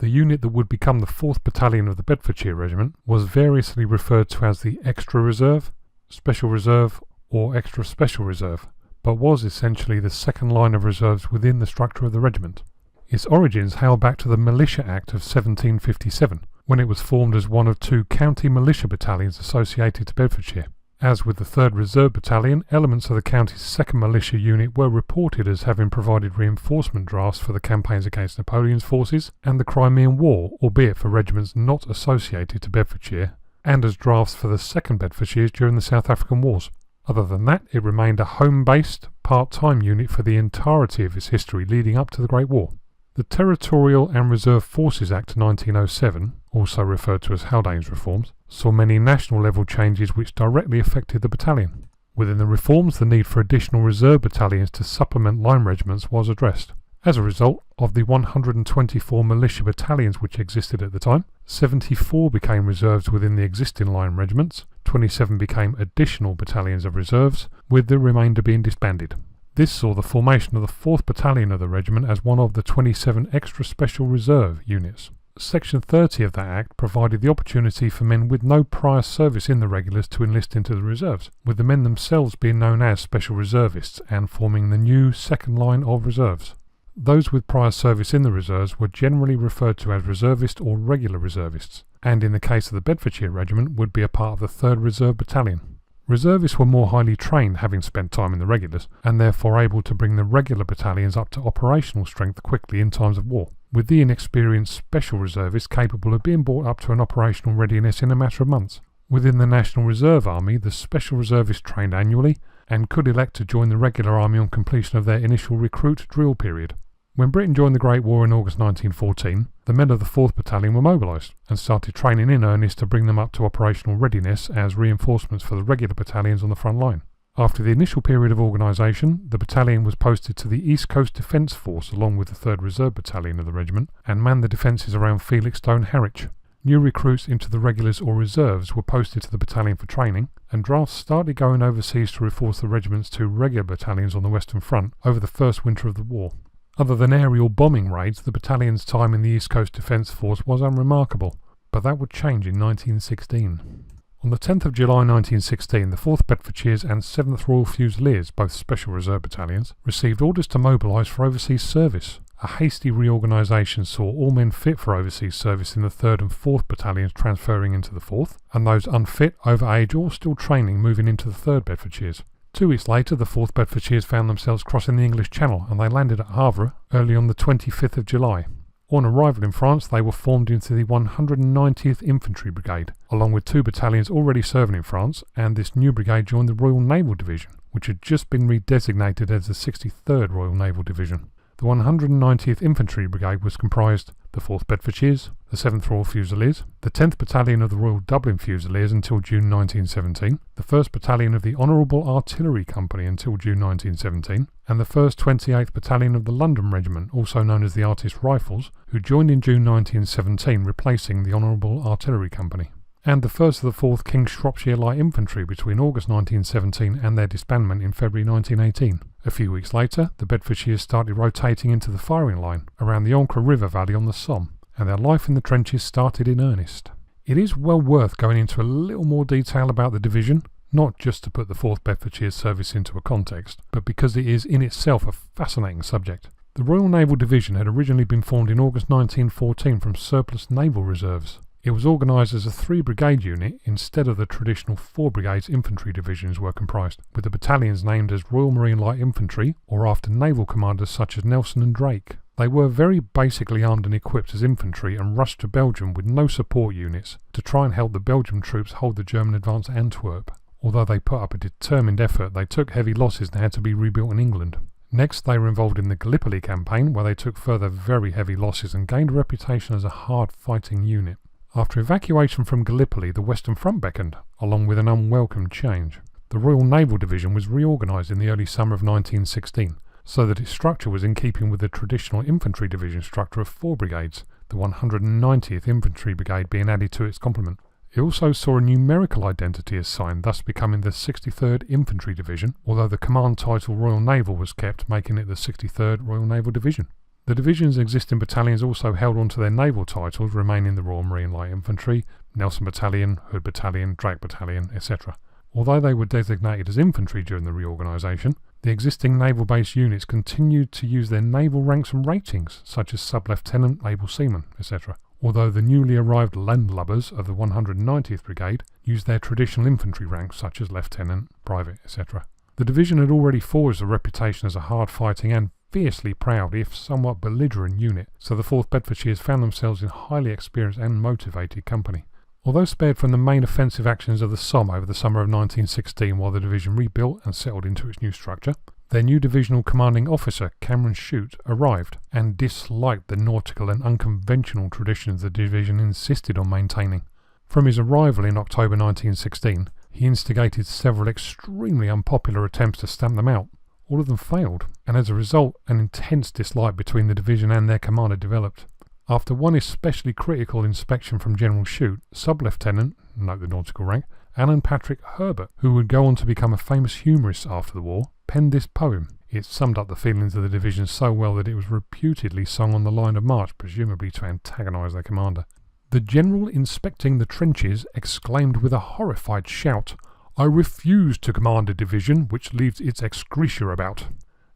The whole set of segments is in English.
The unit that would become the 4th Battalion of the Bedfordshire Regiment was variously referred to as the Extra Reserve, Special Reserve or Extra Special Reserve, but was essentially the second line of reserves within the structure of the regiment. Its origins hail back to the Militia Act of 1757, when it was formed as one of 2 county militia battalions associated to Bedfordshire. As with the 3rd Reserve Battalion, elements of the county's 2nd Militia Unit were reported as having provided reinforcement drafts for the campaigns against Napoleon's forces and the Crimean War, albeit for regiments not associated to Bedfordshire, and as drafts for the 2nd Bedfordshires during the South African Wars. Other than that, it remained a home-based, part-time unit for the entirety of its history leading up to the Great War. The Territorial and Reserve Forces Act 1907, also referred to as Haldane's reforms, saw many national-level changes which directly affected the battalion. Within the reforms, the need for additional reserve battalions to supplement line regiments was addressed. As a result of the 124 militia battalions which existed at the time, 74 became reserves within the existing line regiments, 27 became additional battalions of reserves, with the remainder being disbanded. This saw the formation of the 4th Battalion of the regiment as one of the 27 Extra Special Reserve units. Section 30 of that Act provided the opportunity for men with no prior service in the regulars to enlist into the reserves, with the men themselves being known as Special Reservists and forming the new second line of reserves. Those with prior service in the reserves were generally referred to as reservist or regular reservists, and in the case of the Bedfordshire Regiment would be a part of the 3rd Reserve Battalion. Reservists were more highly trained, having spent time in the regulars, and therefore able to bring the regular battalions up to operational strength quickly in times of war, with the inexperienced special reservists capable of being brought up to an operational readiness in a matter of months. Within the National Reserve Army, the special reservists trained annually and could elect to join the regular army on completion of their initial recruit drill period. When Britain joined the Great War in August 1914, the men of the 4th Battalion were mobilised and started training in earnest to bring them up to operational readiness as reinforcements for the regular battalions on the front line. After the initial period of organisation, the battalion was posted to the East Coast Defence Force along with the 3rd Reserve Battalion of the regiment and manned the defences around Felixstowe and Harwich. New recruits into the regulars or reserves were posted to the battalion for training, and drafts started going overseas to reinforce the regiment's 2 regular battalions on the Western Front over the first winter of the war. Other than aerial bombing raids, the battalion's time in the East Coast Defence Force was unremarkable, but that would change in 1916. On the 10th of July 1916, the 4th Bedfordshires and 7th Royal Fusiliers, both Special Reserve Battalions, received orders to mobilise for overseas service. A hasty reorganisation saw all men fit for overseas service in the 3rd and 4th Battalions transferring into the 4th, and those unfit, over age or still training moving into the 3rd Bedfordshires. 2 weeks later, the 4th Bedfordshires found themselves crossing the English Channel, and they landed at Havre early on the 25th of July. On arrival in France, they were formed into the 190th Infantry Brigade, along with 2 battalions already serving in France, and this new brigade joined the Royal Naval Division, which had just been redesignated as the 63rd Royal Naval Division. The 190th Infantry Brigade was comprised the 4th Bedfordshires, the 7th Royal Fusiliers, the 10th Battalion of the Royal Dublin Fusiliers until June 1917, the 1st Battalion of the Honourable Artillery Company until June 1917, and the 1st 28th Battalion of the London Regiment, also known as the Artist Rifles, who joined in June 1917, replacing the Honourable Artillery Company. And the 1st of the 4th King's Shropshire Light Infantry between August 1917 and their disbandment in February 1918. A few weeks later, the Bedfordshires started rotating into the firing line around the Ancre River Valley on the Somme, and their life in the trenches started in earnest. It is well worth going into a little more detail about the division, not just to put the 4th Bedfordshire service into a context, but because it is in itself a fascinating subject. The Royal Naval Division had originally been formed in August 1914 from surplus naval reserves. It was organised as a 3-brigade unit instead of the traditional 4 brigades infantry divisions were comprised, with the battalions named as Royal Marine Light Infantry or after naval commanders such as Nelson and Drake. They were very basically armed and equipped as infantry and rushed to Belgium with no support units to try and help the Belgian troops hold the German advance at Antwerp. Although they put up a determined effort, they took heavy losses and had to be rebuilt in England. Next, they were involved in the Gallipoli campaign, where they took further very heavy losses and gained a reputation as a hard-fighting unit. After evacuation from Gallipoli, the Western Front beckoned, along with an unwelcome change. The Royal Naval Division was reorganised in the early summer of 1916, so that its structure was in keeping with the traditional infantry division structure of 4 brigades, the 190th Infantry Brigade being added to its complement. It also saw a numerical identity assigned, thus becoming the 63rd Infantry Division, although the command title Royal Naval was kept, making it the 63rd Royal Naval Division. The division's existing battalions also held on to their naval titles, remaining the Royal Marine Light Infantry, Nelson Battalion, Hood Battalion, Drake Battalion, etc. Although they were designated as infantry during the reorganisation, the existing naval-based units continued to use their naval ranks and ratings, such as sub-lieutenant, naval seaman, etc. Although the newly arrived landlubbers of the 190th Brigade used their traditional infantry ranks, such as lieutenant, private, etc. The division had already forged a reputation as a hard-fighting and fiercely proud, if somewhat belligerent unit, so the 4th Bedfordshires found themselves in highly experienced and motivated company. Although spared from the main offensive actions of the Somme over the summer of 1916 while the division rebuilt and settled into its new structure, their new divisional commanding officer, Cameron Shute, arrived and disliked the nautical and unconventional traditions the division insisted on maintaining. From his arrival in October 1916, he instigated several extremely unpopular attempts to stamp them out. All of them failed, and as a result, an intense dislike between the division and their commander developed. After one especially critical inspection from General Shute, Sub-Lieutenant, note the nautical rank, Alan Patrick Herbert, who would go on to become a famous humorist after the war, penned this poem. It summed up the feelings of the division so well that it was reputedly sung on the line of march, presumably to antagonise their commander. The general inspecting the trenches exclaimed with a horrified shout, "I refuse to command a division which leaves its excreta about,"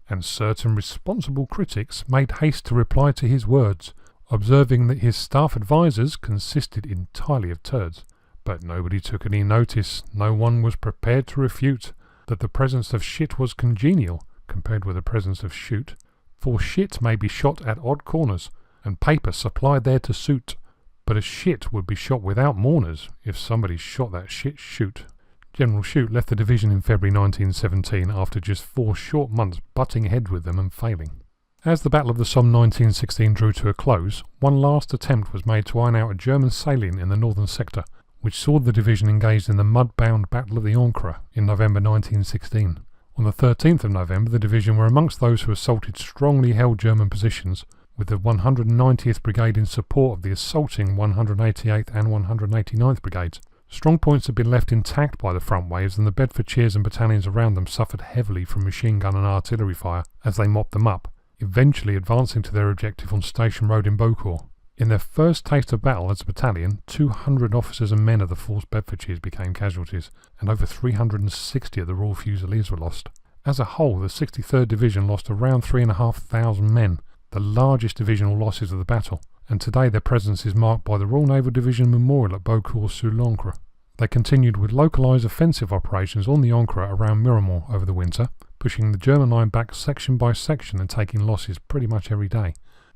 and certain responsible critics made haste to reply to his words, observing that his staff advisers consisted entirely of turds. But nobody took any notice, no one was prepared to refute that the presence of shit was congenial compared with the presence of Shute, for shit may be shot at odd corners, and paper supplied there to suit, but a shit would be shot without mourners if somebody shot that shit Shute. General Shute left the division in February 1917 after just 4 short months butting heads with them and failing. As the Battle of the Somme 1916 drew to a close, one last attempt was made to iron out a German salient in the northern sector, which saw the division engaged in the mud-bound Battle of the Ancre in November 1916. On the 13th of November, the division were amongst those who assaulted strongly held German positions, with the 190th Brigade in support of the assaulting 188th and 189th Brigades. Strong points had been left intact by the front waves, and the Bedfordshires and battalions around them suffered heavily from machine gun and artillery fire as they mopped them up, eventually advancing to their objective on Station Road in Beaucourt. In their first taste of battle as a battalion, 200 officers and men of the 4th Bedfordshires became casualties, and over 360 of the Royal Fusiliers were lost. As a whole, the 63rd Division lost around 3,500 men, the largest divisional losses of the battle, and today their presence is marked by the Royal Naval Division Memorial at Beaucourt-sur-l'Ancre. They continued with localised offensive operations on the Ancre around Miramont over the winter, pushing the German line back section by section and taking losses pretty much every day.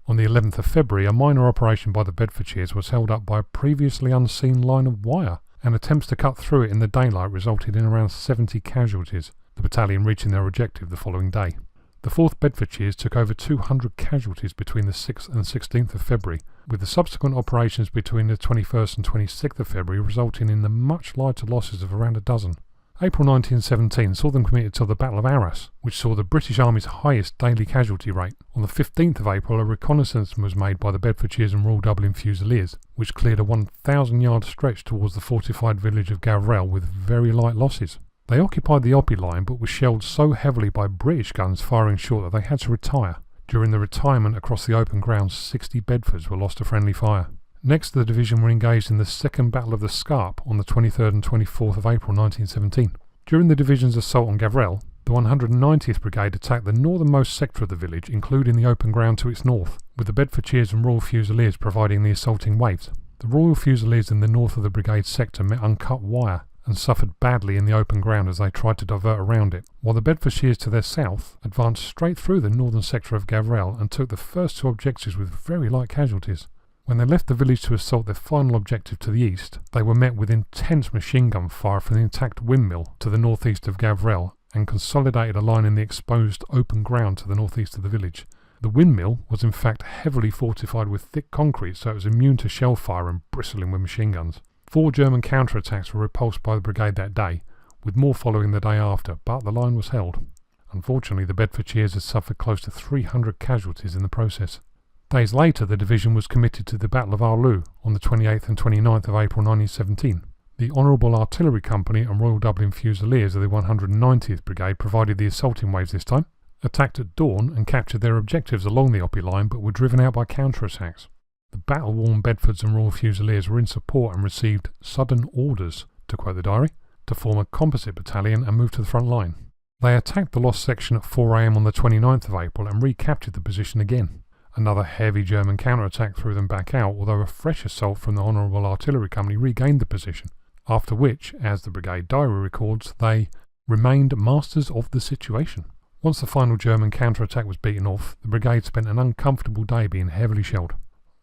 On the 11th of February, a minor operation by the Bedfordshires was held up by a previously unseen line of wire, and attempts to cut through it in the daylight resulted in around 70 casualties, the battalion reaching their objective the following day. The 4th Bedfordshires took over 200 casualties between the 6th and 16th of February, with the subsequent operations between the 21st and 26th of February resulting in the much lighter losses of around a dozen. April 1917 saw them committed to the Battle of Arras, which saw the British Army's highest daily casualty rate. On the 15th of April, a reconnaissance was made by the Bedfordshires and Royal Dublin Fusiliers, which cleared a 1,000-yard stretch towards the fortified village of Gavrelle with very light losses. They occupied the Oppy line but were shelled so heavily by British guns firing short that they had to retire. During the retirement across the open ground, 60 Bedfords were lost to friendly fire. Next, the division were engaged in the Second Battle of the Scarpe on the 23rd and 24th of April 1917. During the division's assault on Gavrelle, the 190th Brigade attacked the northernmost sector of the village, including the open ground to its north, with the Bedfordshires and Royal Fusiliers providing the assaulting waves. The Royal Fusiliers in the north of the brigade sector met uncut wire and suffered badly in the open ground as they tried to divert around it, while the Bedfordshire's to their south advanced straight through the northern sector of Gavrelle and took the first 2 objectives with very light casualties. When they left the village to assault their final objective to the east, they were met with intense machine gun fire from the intact windmill to the northeast of Gavrelle and consolidated a line in the exposed open ground to the northeast of the village. The windmill was in fact heavily fortified with thick concrete, so it was immune to shell fire and bristling with machine guns. 4 German counterattacks were repulsed by the brigade that day, with more following the day after, but the line was held. Unfortunately, the Bedfordshires had suffered close to 300 casualties in the process. Days later, the division was committed to the Battle of Arleux on the 28th and 29th of April 1917. The Honourable Artillery Company and Royal Dublin Fusiliers of the 190th Brigade provided the assaulting waves this time, attacked at dawn and captured their objectives along the Ypres line, but were driven out by counterattacks. The battle-worn Bedfords and Royal Fusiliers were in support and received sudden orders, to quote the diary, to form a composite battalion and move to the front line. They attacked the lost section at 4 AM on the 29th of April and recaptured the position again. Another heavy German counterattack threw them back out, although a fresh assault from the Honourable Artillery Company regained the position, after which, as the brigade diary records, they remained masters of the situation. Once the final German counterattack was beaten off, the brigade spent an uncomfortable day being heavily shelled.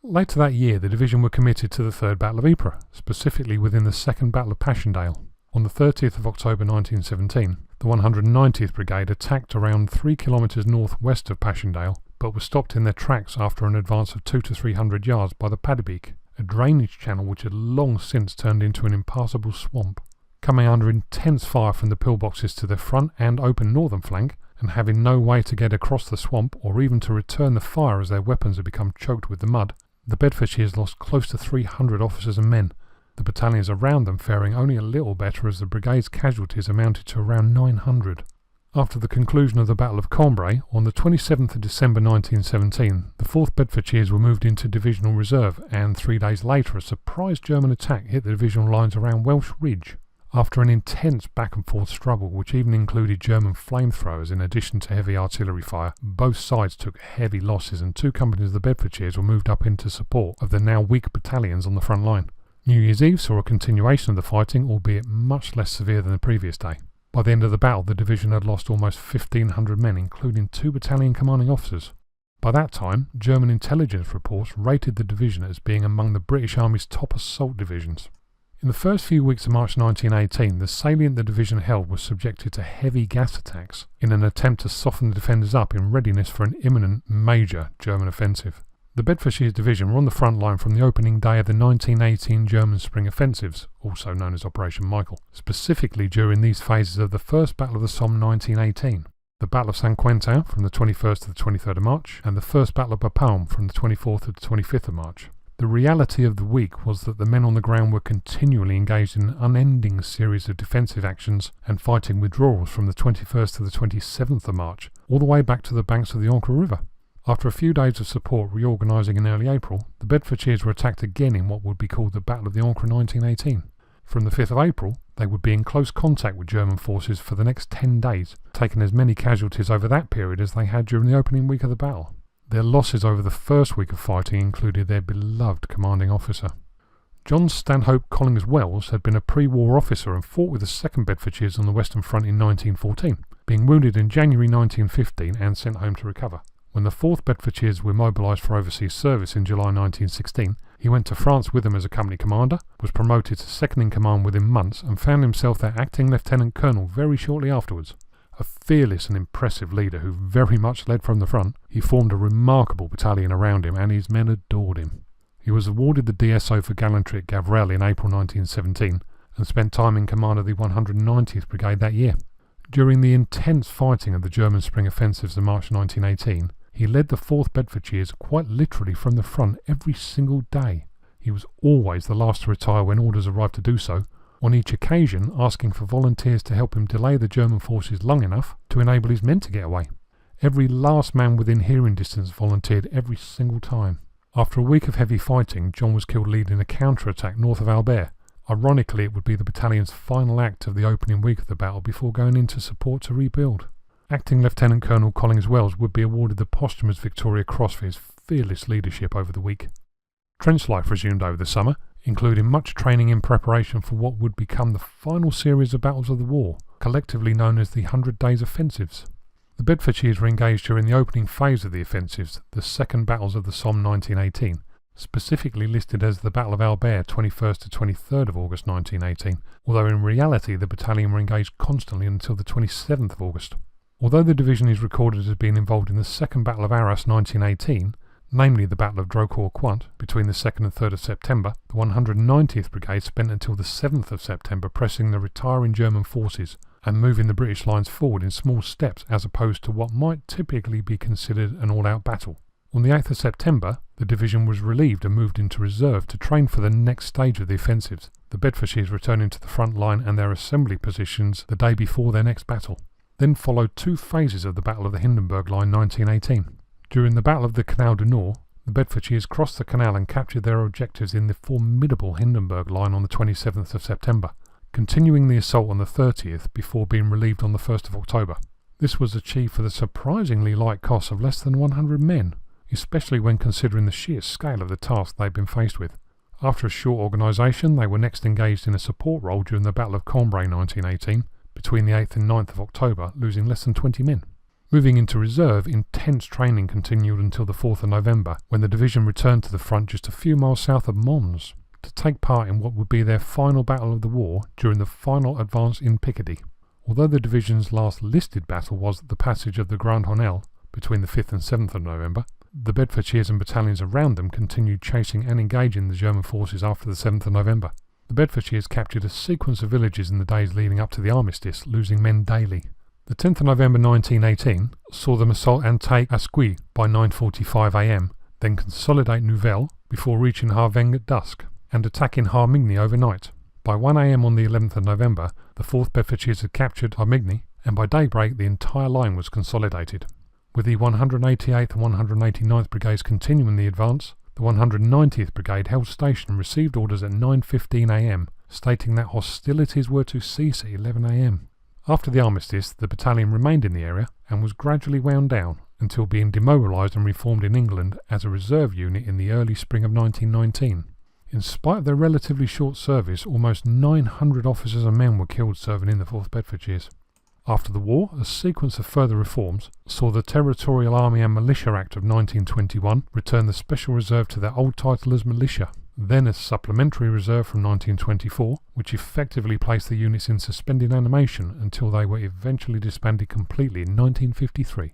Later that year, the division were committed to the Third Battle of Ypres, specifically within the Second Battle of Passchendaele. On the 30th of October 1917, the 190th Brigade attacked around 3 kilometres northwest of Passchendaele, but were stopped in their tracks after an advance of 200 to 300 yards by the Paddebeek, a drainage channel which had long since turned into an impassable swamp. Coming under intense fire from the pillboxes to their front and open northern flank, and having no way to get across the swamp or even to return the fire as their weapons had become choked with the mud, the Bedfordshires lost close to 300 officers and men, the battalions around them faring only a little better as the brigade's casualties amounted to around 900. After the conclusion of the Battle of Cambrai, on the 27th of December 1917, the 4th Bedfordshires were moved into divisional reserve, and 3 days later a surprise German attack hit the divisional lines around Welch Ridge. After an intense back-and-forth struggle, which even included German flamethrowers in addition to heavy artillery fire, both sides took heavy losses and 2 companies of the Bedfordshires were moved up into support of the now weak battalions on the front line. New Year's Eve saw a continuation of the fighting, albeit much less severe than the previous day. By the end of the battle, the division had lost almost 1,500 men, including 2 battalion commanding officers. By that time, German intelligence reports rated the division as being among the British Army's top assault divisions. In the first few weeks of March 1918, the salient the division held was subjected to heavy gas attacks in an attempt to soften the defenders up in readiness for an imminent major German offensive. The Bedfordshire Division were on the front line from the opening day of the 1918 German Spring Offensives, also known as Operation Michael, specifically during these phases of the First Battle of the Somme 1918, the Battle of Saint-Quentin from the 21st to the 23rd of March, and the First Battle of Bapaume from the 24th to the 25th of March. The reality of the week was that the men on the ground were continually engaged in an unending series of defensive actions and fighting withdrawals from the 21st to the 27th of March, all the way back to the banks of the Ancre River. After a few days of support reorganising in early April, the Bedfordshires were attacked again in what would be called the Battle of the Ancre 1918. From the 5th of April, they would be in close contact with German forces for the next 10 days, taking as many casualties over that period as they had during the opening week of the battle. Their losses over the first week of fighting included their beloved commanding officer. John Stanhope Collings Wells had been a pre-war officer and fought with the 2nd Bedfordshires on the Western Front in 1914, being wounded in January 1915 and sent home to recover. When the 4th Bedfordshires were mobilised for overseas service in July 1916, he went to France with them as a company commander, was promoted to second in command within months, and found himself their acting lieutenant colonel very shortly afterwards. A fearless and impressive leader who very much led from the front, he formed a remarkable battalion around him and his men adored him. He was awarded the DSO for gallantry at Gavrelle in April 1917 and spent time in command of the 190th Brigade that year. During the intense fighting of the German Spring Offensives of March 1918, he led the 4th Bedfordshires quite literally from the front every single day. He was always the last to retire when orders arrived to do so, on each occasion asking for volunteers to help him delay the German forces long enough to enable his men to get away. Every last man within hearing distance volunteered every single time. After a week of heavy fighting, John was killed leading a counter-attack north of Albert. Ironically, it would be the battalion's final act of the opening week of the battle before going into support to rebuild. Acting Lieutenant Colonel Collings Wells would be awarded the posthumous Victoria Cross for his fearless leadership over the week. Trench life resumed over the summer, including much training in preparation for what would become the final series of battles of the war, collectively known as the 100 Days Offensives. The Bedfordshires were engaged during the opening phase of the offensives, the second battles of the Somme 1918, specifically listed as the Battle of Albert 21st to 23rd of August 1918, although in reality the battalion were engaged constantly until the 27th of August. Although the division is recorded as being involved in the Second Battle of Arras 1918, namely the Battle of Drocourt-Queant between the 2nd and 3rd of September, the 190th Brigade spent until the 7th of September pressing the retiring German forces and moving the British lines forward in small steps as opposed to what might typically be considered an all-out battle. On the 8th of September, the division was relieved and moved into reserve to train for the next stage of the offensives, the Bedfordshires returning to the front line and their assembly positions the day before their next battle. Then followed two phases of the Battle of the Hindenburg Line 1918. During the Battle of the Canal du Nord, the Bedfordshires crossed the canal and captured their objectives in the formidable Hindenburg Line on the 27th of September, continuing the assault on the 30th before being relieved on the 1st of October. This was achieved for the surprisingly light cost of less than 100 men, especially when considering the sheer scale of the task they'd been faced with. After a short organisation, they were next engaged in a support role during the Battle of Cambrai 1918, between the 8th and 9th of October, losing less than 20 men. Moving into reserve, intense training continued until the 4th of November, when the division returned to the front just a few miles south of Mons, to take part in what would be their final battle of the war during the final advance in Picardy. Although the division's last listed battle was the passage of the Grand Honelle between the 5th and 7th of November, the Bedfordshires and battalions around them continued chasing and engaging the German forces after the 7th of November. The Bedfordshires captured a sequence of villages in the days leading up to the armistice, losing men daily. The 10th of November 1918 saw them assault and take Ascuy by 9:45 am, then consolidate Nouvelle before reaching Harveng at dusk, and attacking Harmigny overnight. By 1 am on the 11th of November, the 4th Bedfordshires had captured Harmigny, and by daybreak the entire line was consolidated. With the 188th and 189th Brigades continuing the advance, the 190th Brigade held station and received orders at 9:15 am, stating that hostilities were to cease at 11 am. After the armistice, the battalion remained in the area and was gradually wound down until being demobilised and reformed in England as a reserve unit in the early spring of 1919. In spite of their relatively short service, almost 900 officers and men were killed serving in the 4th Bedfordshires. After the war, a sequence of further reforms saw the Territorial Army and Militia Act of 1921 return the Special Reserve to their old title as militia, then as Supplementary Reserve from 1924, which effectively placed the units in suspended animation until they were eventually disbanded completely in 1953.